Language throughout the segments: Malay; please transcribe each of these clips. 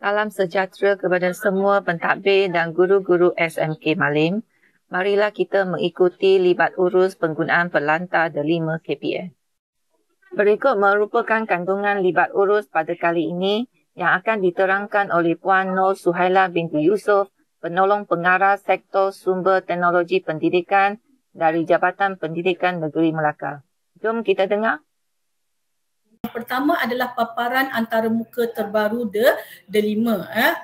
Salam sejahtera kepada semua pentadbir dan guru-guru SMK Malim. Marilah kita mengikuti libat urus penggunaan Perlantar Delima KPM. Berikut merupakan kandungan libat urus pada kali ini yang akan diterangkan oleh Puan Nur Suhaila binti Yusof, Penolong Pengarah Sektor Sumber Teknologi Pendidikan dari Jabatan Pendidikan Negeri Melaka. Jom kita dengar. Pertama adalah paparan antarmuka terbaru D5.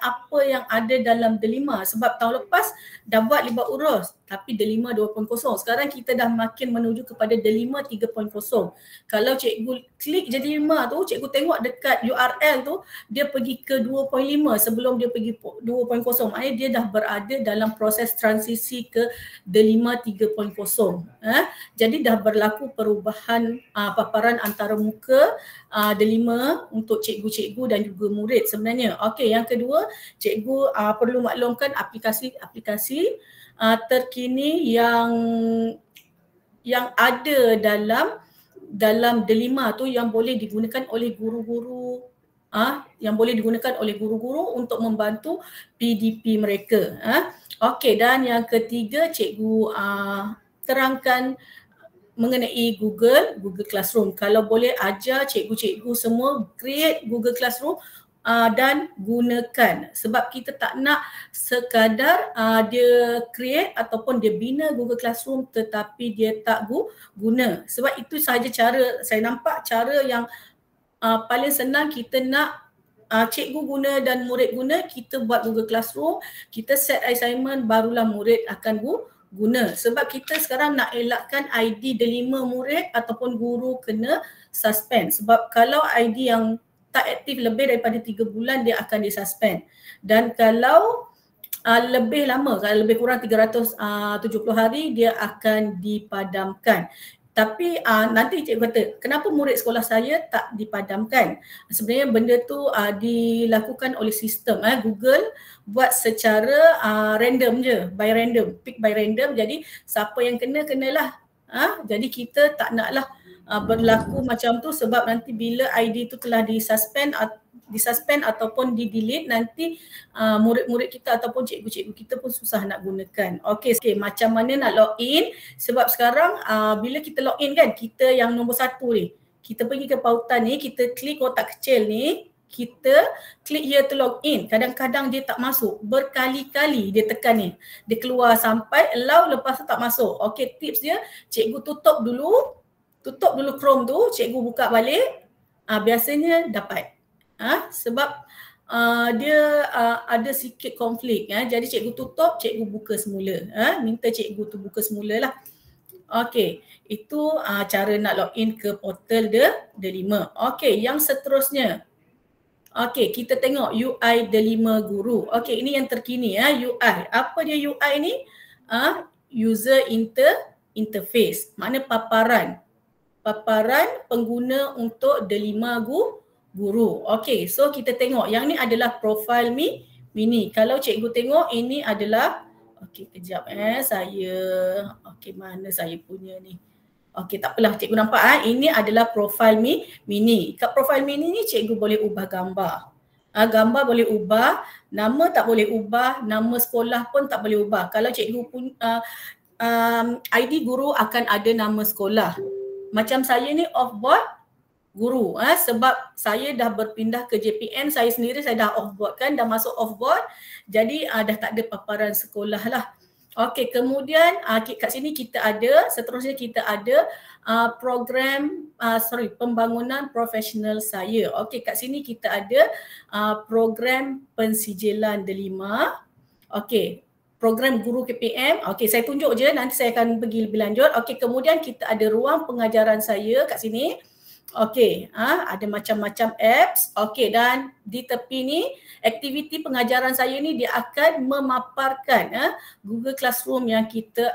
Apa yang ada dalam D5? Sebab tahun lepas dah buat libat urus tapi D5 2.0. Sekarang kita dah makin menuju kepada D5 3.0. Kalau cikgu klik je D5 tu, cikgu tengok dekat URL tu, dia pergi ke 2.5 sebelum dia pergi 2.0. Maknanya dia dah berada dalam proses transisi ke D5 3.0. Jadi dah berlaku perubahan paparan antarmuka D5 untuk cikgu-cikgu dan juga murid sebenarnya. Okey, yang kedua, cikgu perlu maklumkan aplikasi-aplikasi terkini yang ada dalam D5 tu yang boleh digunakan oleh guru-guru untuk membantu PDP mereka. Okey, dan yang ketiga, cikgu terangkan mengenai Google Classroom. Kalau boleh ajar cikgu-cikgu semua create Google Classroom dan gunakan. Sebab kita tak nak sekadar dia create ataupun dia bina Google Classroom tetapi dia tak guna. Sebab itu sahaja cara, saya nampak cara yang paling senang. Kita nak cikgu guna dan murid guna, kita buat Google Classroom, kita set assignment, barulah murid akan guna. Sebab kita sekarang nak elakkan ID D5 murid ataupun guru kena suspend. Sebab kalau ID yang tak aktif lebih daripada 3 bulan, dia akan disuspend. Dan kalau lebih lama, kalau lebih kurang 370 hari, dia akan dipadamkan. Tapi nanti cikgu kata, kenapa murid sekolah saya tak dipadamkan? Sebenarnya benda tu dilakukan oleh sistem. Google buat secara random je, by random, pick by random. Jadi siapa yang kenalah. Jadi kita tak naklah berlaku macam tu, sebab nanti bila ID tu telah disuspend ataupun di-delete, nanti murid-murid kita ataupun cikgu-cikgu kita pun susah nak gunakan. Okey, macam mana nak login? Sebab sekarang bila kita login kan, kita yang nombor 1 ni, kita pergi ke pautan ni, kita klik kotak kecil ni, kita klik here to login. Kadang-kadang dia tak masuk, berkali-kali dia tekan ni, dia keluar sampai allow, lepas tu tak masuk. Okey, tips dia, cikgu tutup dulu Chrome tu, cikgu buka balik, biasanya dapat. Sebab dia ada sikit konflik. Jadi cikgu tutup, cikgu buka semula. Minta cikgu tu buka semula lah. Okey, itu cara nak login ke portal D5. Okey, yang seterusnya. Okey, kita tengok UI D5 Guru. Okey, ini yang terkini UI. Apa dia UI ni? User interface. Makna paparan pengguna untuk D5 Guru. Okey, so kita tengok yang ni adalah profil mini. Kalau cikgu tengok, ini adalah, okey kejap okey mana saya punya ni. Okey, tak apalah, cikgu nampak ini adalah profil mini. Kat profil mini ni cikgu boleh ubah gambar. Gambar boleh ubah, nama tak boleh ubah, nama sekolah pun tak boleh ubah. Kalau cikgu pun ID guru akan ada nama sekolah. Macam saya ni off board guru, sebab saya dah berpindah ke JPN, saya sendiri saya dah off board kan, dah masuk off board, jadi dah tak ada paparan sekolah lah. Okey, kemudian kat sini seterusnya kita ada pembangunan profesional saya. Okey, kat sini kita ada program pensijilan D5. Okey, program guru KPM. Okey, saya tunjuk je, nanti saya akan pergi lebih lanjut. Okey, kemudian kita ada ruang pengajaran saya kat sini. Okey, ada macam-macam apps. Okey, dan di tepi ni aktiviti pengajaran saya ni dia akan memaparkan Google Classroom yang kita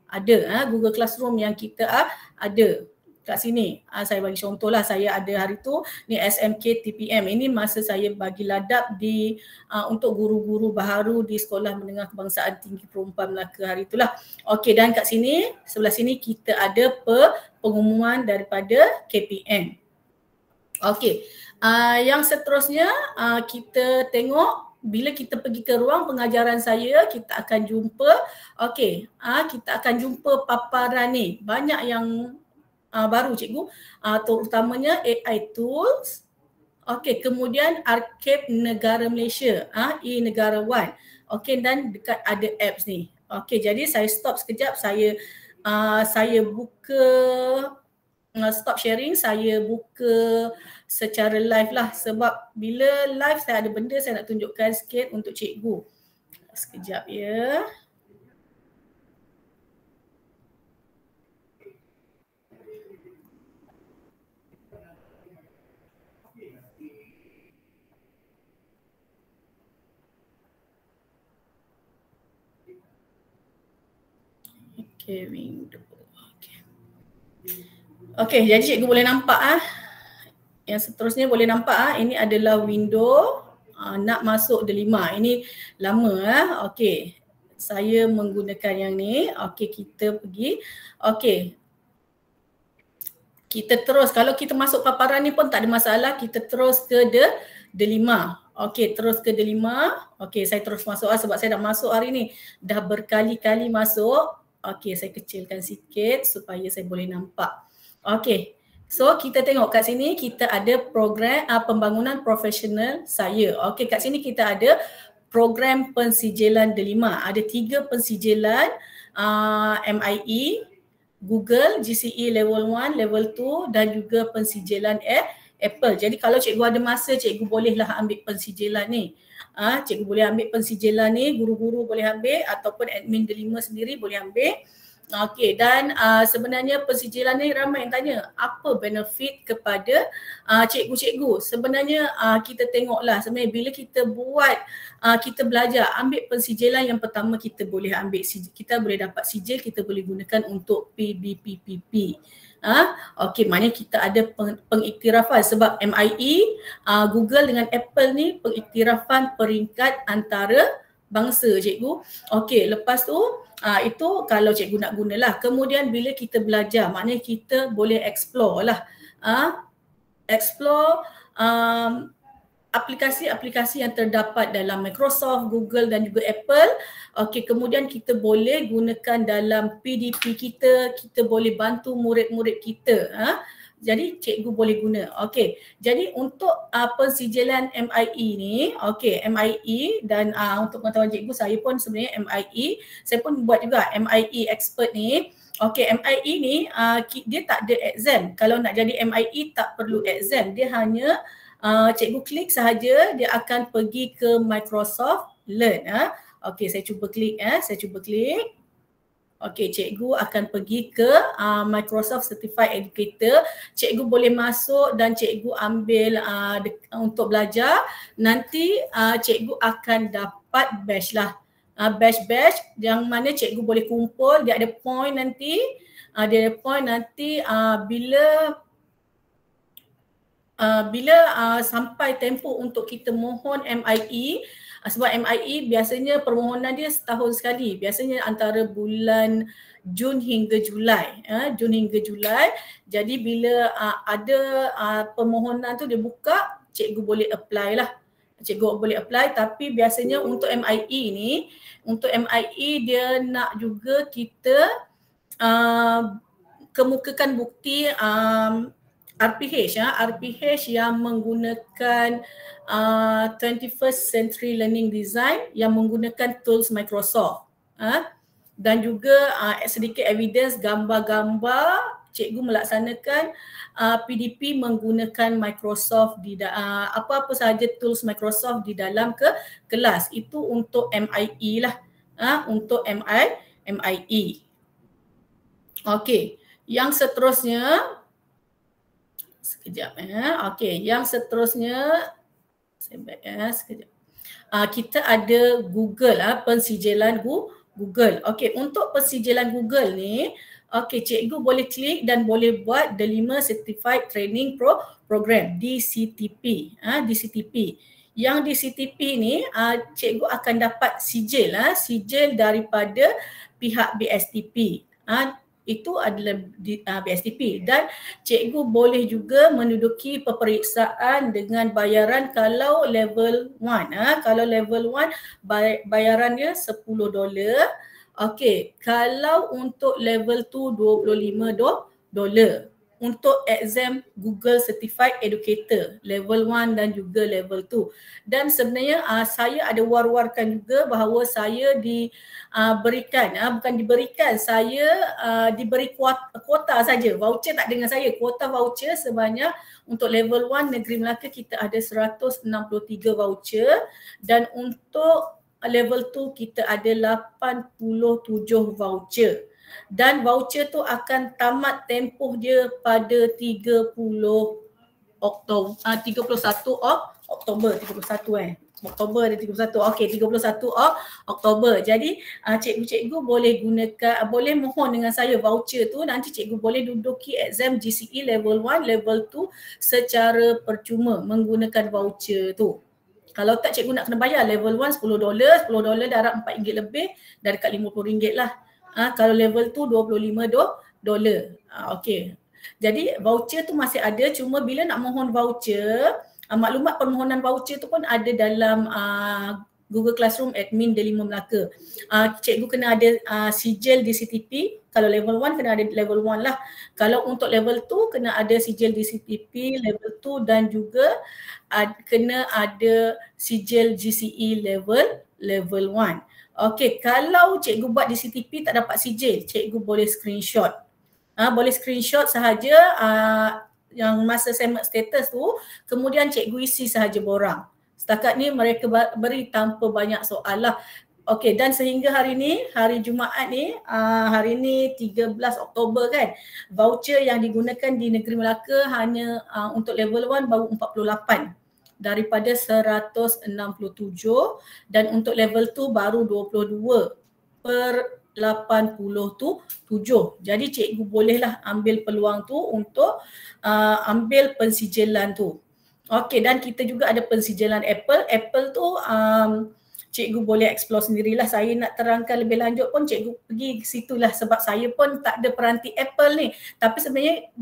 ada. Google Classroom yang kita ada kat sini. Saya bagi contohlah, saya ada hari tu ni SMK TPM. Ini masa saya bagi ladap untuk guru-guru baharu di Sekolah Menengah Kebangsaan Tinggi Perempuan Melaka hari itulah. Okey, dan kat sini, sebelah sini kita ada pengumuman daripada KPM. Okey, Yang seterusnya kita tengok bila kita pergi ke ruang pengajaran saya, kita akan jumpa, okey, kita akan jumpa paparan ni. Banyak yang baru cikgu, terutamanya AI tools. Okey, kemudian Arkib Negara Malaysia, e-Negara One. Okey, dan dekat ada apps ni. Okey, jadi saya stop sekejap, saya buka stop sharing, saya buka secara live lah, sebab bila live saya ada benda saya nak tunjukkan sikit untuk cikgu. Sekejap ya. Okay, window. Okay, jadi cikgu boleh nampak Yang seterusnya boleh nampak ini adalah window nak masuk delima. Ini lama Okey. Saya menggunakan yang ni. Okey, kita pergi. Okey. Kita terus, kalau kita masuk paparan ni pun tak ada masalah, kita terus ke delima. Okey, terus ke delima. Okey, saya terus masuk sebab saya dah masuk hari ni. Dah berkali-kali masuk. Okey, saya kecilkan sikit supaya saya boleh nampak. Okey. So kita tengok kat sini kita ada program pembangunan profesional saya. Okey, kat sini kita ada program pensijilan delima. Ada 3 pensijilan MIE, Google, GCE level 1, level 2 dan juga pensijilan Apple. Jadi kalau cikgu ada masa, cikgu bolehlah ambil pensijilan ni. Cikgu boleh ambil pensijilan ni, guru-guru boleh ambil ataupun admin delima sendiri boleh ambil. Okey, dan sebenarnya pensijilan ni ramai yang tanya apa benefit kepada cikgu-cikgu. Sebenarnya kita tengoklah sebenarnya bila kita buat, kita belajar ambil pensijilan, yang pertama kita boleh ambil, kita boleh dapat sijil, kita boleh gunakan untuk PBPPP. Okey, maknanya kita ada pengiktirafan sebab MIE, Google dengan Apple ni pengiktirafan peringkat antara bangsa cikgu. Okey, lepas tu itu kalau cikgu nak gunalah. Kemudian bila kita belajar, maknanya kita boleh explore lah. Explore aplikasi-aplikasi yang terdapat dalam Microsoft, Google dan juga Apple. Okey, kemudian kita boleh gunakan dalam PDP kita, kita boleh bantu murid-murid kita. Jadi cikgu boleh guna. Okey. Jadi untuk pensijilan MIE ni, okey, MIE dan untuk pengetahuan cikgu, saya pun sebenarnya MIE, saya pun buat juga MIE expert ni. Okey, MIE ni dia tak ada exam. Kalau nak jadi MIE tak perlu exam. Dia hanya cikgu klik sahaja, dia akan pergi ke Microsoft Learn. Okey, saya cuba klik Okey, cikgu akan pergi ke Microsoft Certified Educator. Cikgu boleh masuk dan cikgu ambil untuk belajar. Nanti cikgu akan dapat badge lah. Badge yang mana cikgu boleh kumpul. Dia ada point nanti. Bila sampai tempoh untuk kita mohon MIE, sebab MIE biasanya permohonan dia setahun sekali. Biasanya antara bulan Jun hingga Julai. Jadi bila ada permohonan tu dia buka, cikgu boleh apply lah. Cikgu boleh apply, tapi biasanya untuk MIE ni, dia nak juga kita kemukakan bukti RPH yang menggunakan 21st Century Learning Design yang menggunakan tools Microsoft. Dan juga sedikit evidence gambar-gambar cikgu melaksanakan PDP menggunakan Microsoft di apa-apa sahaja tools Microsoft di dalam kelas. Itu untuk MIE lah. Untuk MIE. Okey, yang seterusnya sekejap Okey, yang seterusnya sekejap. Kita ada Google pensijilan Google. Okey, untuk pensijilan Google ni, okey, cikgu boleh klik dan boleh buat Delima Certified Training Program DCTP. DCTP. Yang DCTP ni cikgu akan dapat sijil daripada pihak BSTP. itu adalah BSTP. Dan cikgu boleh juga menduduki peperiksaan dengan bayaran kalau level 1. Kalau level 1 bayaran dia $10. Okey, kalau untuk level 2 $25. Untuk exam Google Certified Educator level 1 dan juga level 2. Dan sebenarnya saya ada war-warkan juga bahawa saya diberikan, bukan diberikan, saya diberi kuota saja. Voucher tak dengan saya, kuota voucher sebanyak untuk level 1 Negeri Melaka kita ada 163 voucher dan untuk level 2 kita ada 87 voucher. Dan voucher tu akan tamat tempoh dia pada 31 Oktober 31. Okey, 31 Oktober. Jadi cikgu-cikgu boleh boleh mohon dengan saya voucher tu, nanti cikgu boleh duduki exam GCE level 1, level 2 secara percuma menggunakan voucher tu. Kalau tak cikgu nak kena bayar level 1 $10 darab RM4 lebih, dah dekat RM50 lah. Kalau level tu $25. Okey. Jadi voucher tu masih ada, cuma bila nak mohon voucher, maklumat permohonan voucher tu pun ada dalam Google Classroom admin Delima Melaka. Cikgu kena ada sijil DCTP. Kalau level 1 kena ada level 1 lah. Kalau untuk level 2 kena ada sijil DCTP level 2 dan juga kena ada sijil GCE level 1. Okey, kalau cikgu buat DCTP tak dapat sijil, cikgu boleh screenshot. Boleh screenshot sahaja yang masa sembang status tu, kemudian cikgu isi sahaja borang. Setakat ni mereka beri tanpa banyak soal lah. Okey, dan sehingga hari ni, hari Jumaat ni, hari ni 13 Oktober kan, voucher yang digunakan di Negeri Melaka hanya untuk level 1 baru 48 daripada 167 dan untuk level 2 baru 22 per 87. Jadi cikgu bolehlah ambil peluang tu untuk ambil pensijilan tu. Okey, dan kita juga ada pensijilan Apple. Apple tu cikgu boleh explore sendirilah. Saya nak terangkan lebih lanjut pun cikgu pergi ke situlah sebab saya pun tak ada peranti Apple ni. Tapi sebenarnya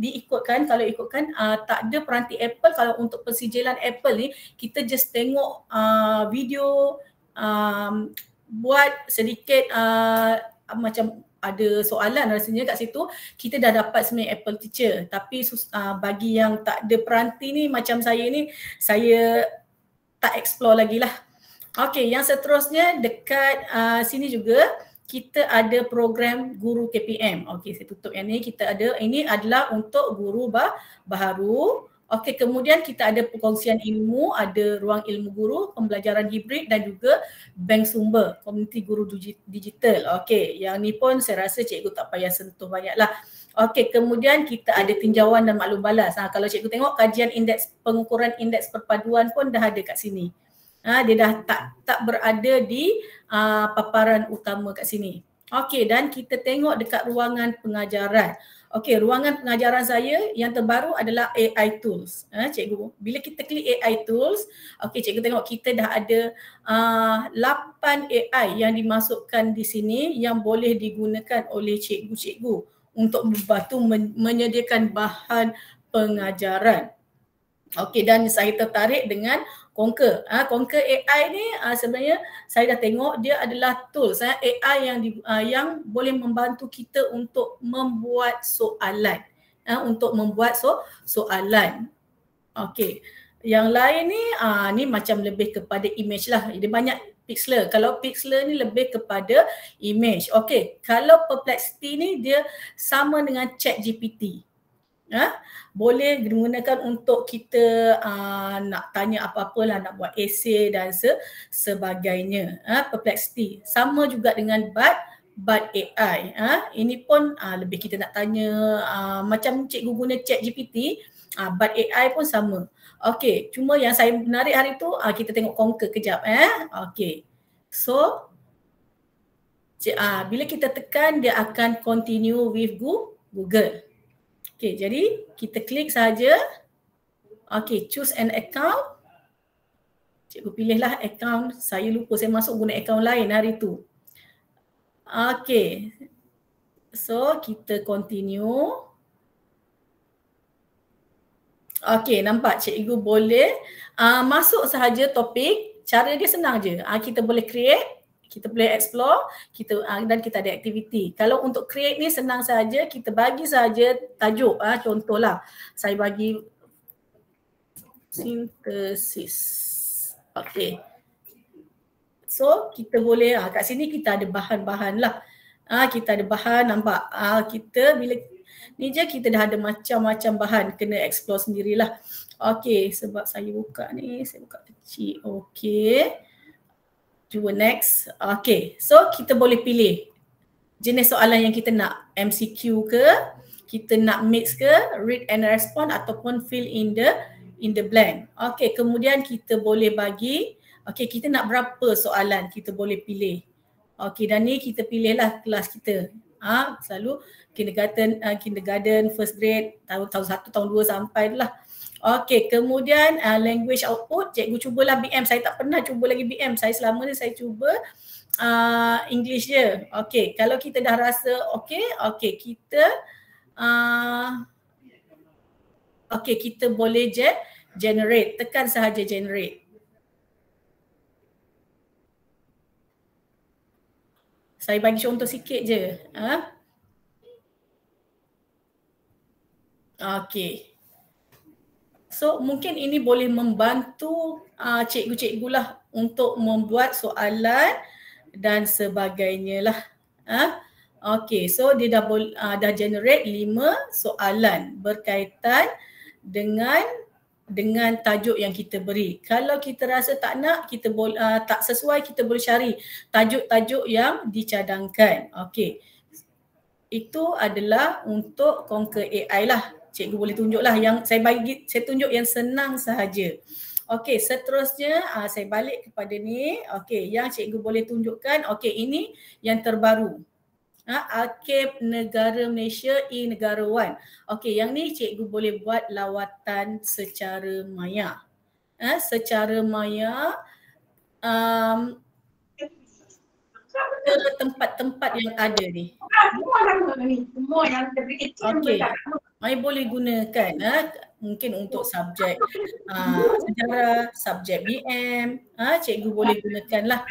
kalau ikutkan tak ada peranti Apple. Kalau untuk pensijilan Apple ni kita just tengok video, buat sedikit macam ada soalan rasanya kat situ, kita dah dapat sebenarnya Apple Teacher. Tapi bagi yang tak ada peranti ni macam saya ni, saya tak explore lagi lah. Okey, yang seterusnya dekat sini juga kita ada program guru KPM. Okey, saya tutup yang ni. Kita ada, ini adalah untuk guru baharu. Okey, kemudian kita ada perkongsian ilmu, ada ruang ilmu guru, pembelajaran hibrid dan juga bank sumber, komuniti guru digital. Okey, yang ni pun saya rasa cikgu tak payah sentuh banyak lah. Okey, kemudian kita ada tinjauan dan maklum balas. Kalau cikgu tengok kajian indeks, pengukuran indeks perpaduan pun dah ada kat sini. Dia dah tak berada di paparan utama kat sini. Okey, dan kita tengok dekat ruangan pengajaran. Okey, ruangan pengajaran saya yang terbaru adalah AI Tools. Cikgu, bila kita klik AI Tools, okey, cikgu tengok kita dah ada 8 AI yang dimasukkan di sini yang boleh digunakan oleh cikgu-cikgu untuk membantu menyediakan bahan pengajaran. Okey, dan saya tertarik dengan Conquer. Conquer AI ni sebenarnya saya dah tengok dia adalah tools AI yang boleh membantu kita untuk membuat soalan. Soalan. Okey. Yang lain ni macam lebih kepada image lah. Dia banyak Pixlr. Kalau Pixlr ni lebih kepada image. Okey, kalau Perplexity ni dia sama dengan ChatGPT. Boleh digunakan untuk kita nak tanya apa-apa lah, nak buat essay dan sebagainya. Perplexity sama juga dengan Bard AI. Ini pun lebih kita nak tanya macam cikgu guna ChatGPT, Bard AI pun sama. Okey, cuma yang saya menarik hari tu kita tengok Conquer kejap. Okey, so bila kita tekan dia akan continue with Google. Okey, jadi kita klik saja. Okey, choose an account. Cikgu pilihlah account. Saya lupa, saya masuk guna account lain hari tu. Okey. So kita continue. Okey, nampak cikgu boleh masuk sahaja topik. Cara dia senang je. Kita boleh create, kita boleh explore, dan kita ada aktiviti. Kalau untuk create ni senang saja, kita bagi saja tajuk. Contohlah, saya bagi sintesis. Okey. So kita boleh kat sini kita ada bahan-bahan lah. Kita ada bahan, nampak. Kita bila ni je kita dah ada macam-macam bahan, kena explore sendirilah. Okey, sebab saya buka ni, saya buka kecil. Okey. Cuba next. Okey, so kita boleh pilih jenis soalan yang kita nak, MCQ ke, kita nak mix ke, read and respond ataupun fill in the blank. Okey, kemudian kita boleh bagi, okey, kita nak berapa soalan kita boleh pilih. Okey, dan ni kita pilihlah kelas kita. Selalu kindergarten, first grade, tahun 1, tahun 2 sampai lah. Okey, kemudian language output, cikgu cubalah BM. Saya tak pernah cuba lagi BM. Saya selama ni saya cuba English je. Okey, kalau kita dah rasa okey, kita kita boleh generate. Tekan sahaja generate. Saya bagi contoh sikit je. Okey. So mungkin ini boleh membantu cikgu-cikgu lah untuk membuat soalan dan sebagainya lah. Okey, so dia dah generate 5 soalan berkaitan dengan tajuk yang kita beri. Kalau kita rasa tak nak, kita boleh tak sesuai, kita boleh cari tajuk-tajuk yang dicadangkan. Okey. Itu adalah untuk Conquer AI lah. Cikgu boleh tunjuklah yang saya tunjuk yang senang sahaja. Okey, seterusnya saya balik kepada ni. Okey, yang cikgu boleh tunjukkan, okey, ini yang terbaru. Arkib Negara Malaysia e-Negara One. Okey, yang ni cikgu boleh buat lawatan secara maya. Secara maya ke tempat-tempat yang ada ni. Okey, mai boleh gunakan mungkin untuk subjek sejarah, subjek BM, cikgu boleh gunakanlah.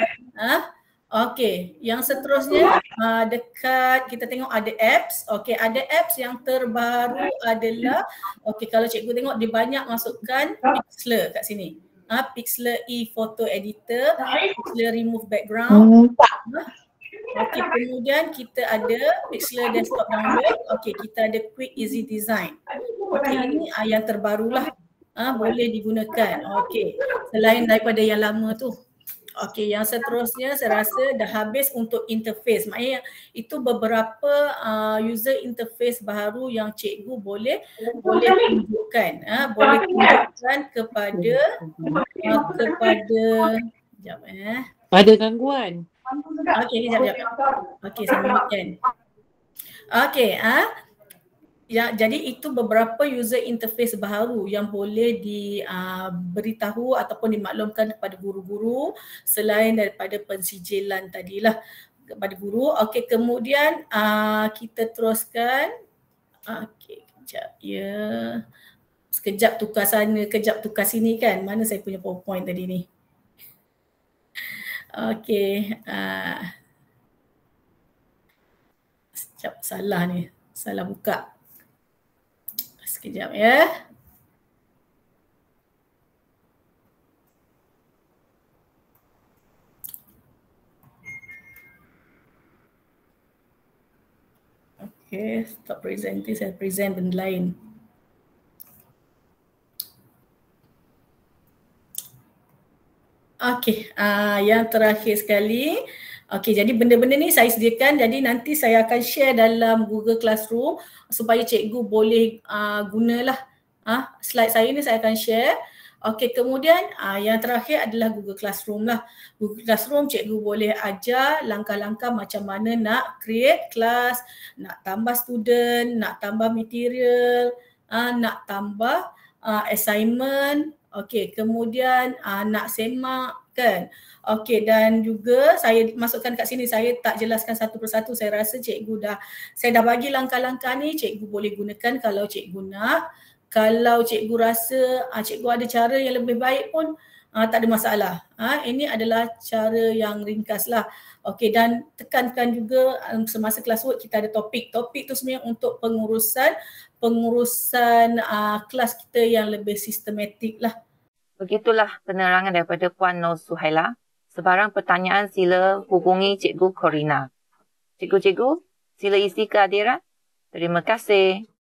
Okey, yang seterusnya dekat kita tengok ada apps. Okey, ada apps yang terbaru adalah, okey, kalau cikgu tengok dia banyak masukkan Pixlr kat sini. Pixlr e-photo editor, Pixlr remove background. Okey, kemudian kita ada Pixlr desktop download. Okey, kita ada quick easy design. Okey, ini yang terbarulah, boleh digunakan. Okey, selain daripada yang lama tu. Okey, yang seterusnya saya rasa dah habis untuk interface. Maknanya itu beberapa user interface baru yang cikgu boleh tunjukkan. Boleh tunjukkan kepada sekejap Ada gangguan. Okey, sekejap. Okey, saya mulakan. Okey, jadi itu beberapa user interface baru yang boleh diberitahu ataupun dimaklumkan kepada guru-guru selain daripada pensijilan tadilah kepada guru. Okey, kemudian kita teruskan. Okey, kejap ya. Sekejap tukar sana, kejap tukar sini kan. Mana saya punya PowerPoint tadi ni? Okey, sekejap, salah ni. Salah buka. Sekejap ya. Okay, stop presenting, saya present benda lain. Okay, yang terakhir sekali. Okay, jadi benda-benda ni saya sediakan, jadi nanti saya akan share dalam Google Classroom supaya cikgu boleh gunalah. Slide saya ni saya akan share. Okay, kemudian yang terakhir adalah Google Classroom lah. Google Classroom cikgu boleh ajar langkah-langkah macam mana nak create kelas, nak tambah student, nak tambah material, nak tambah assignment. Okey, kemudian nak semak kan. Okey, dan juga saya masukkan kat sini, saya tak jelaskan satu persatu. Saya rasa saya dah bagi langkah-langkah ni, cikgu boleh gunakan kalau cikgu nak. Kalau cikgu rasa cikgu ada cara yang lebih baik pun tak ada masalah. Ini adalah cara yang ringkas lah. Okey, dan tekankan juga semasa kelas work kita ada topik. Topik tu sebenarnya untuk pengurusan kelas kita yang lebih sistematik lah. Begitulah penerangan daripada Puan Nur Suhaila. Sebarang pertanyaan sila hubungi Cikgu Corina. Cikgu-cikgu, sila isi kehadiran. Terima kasih.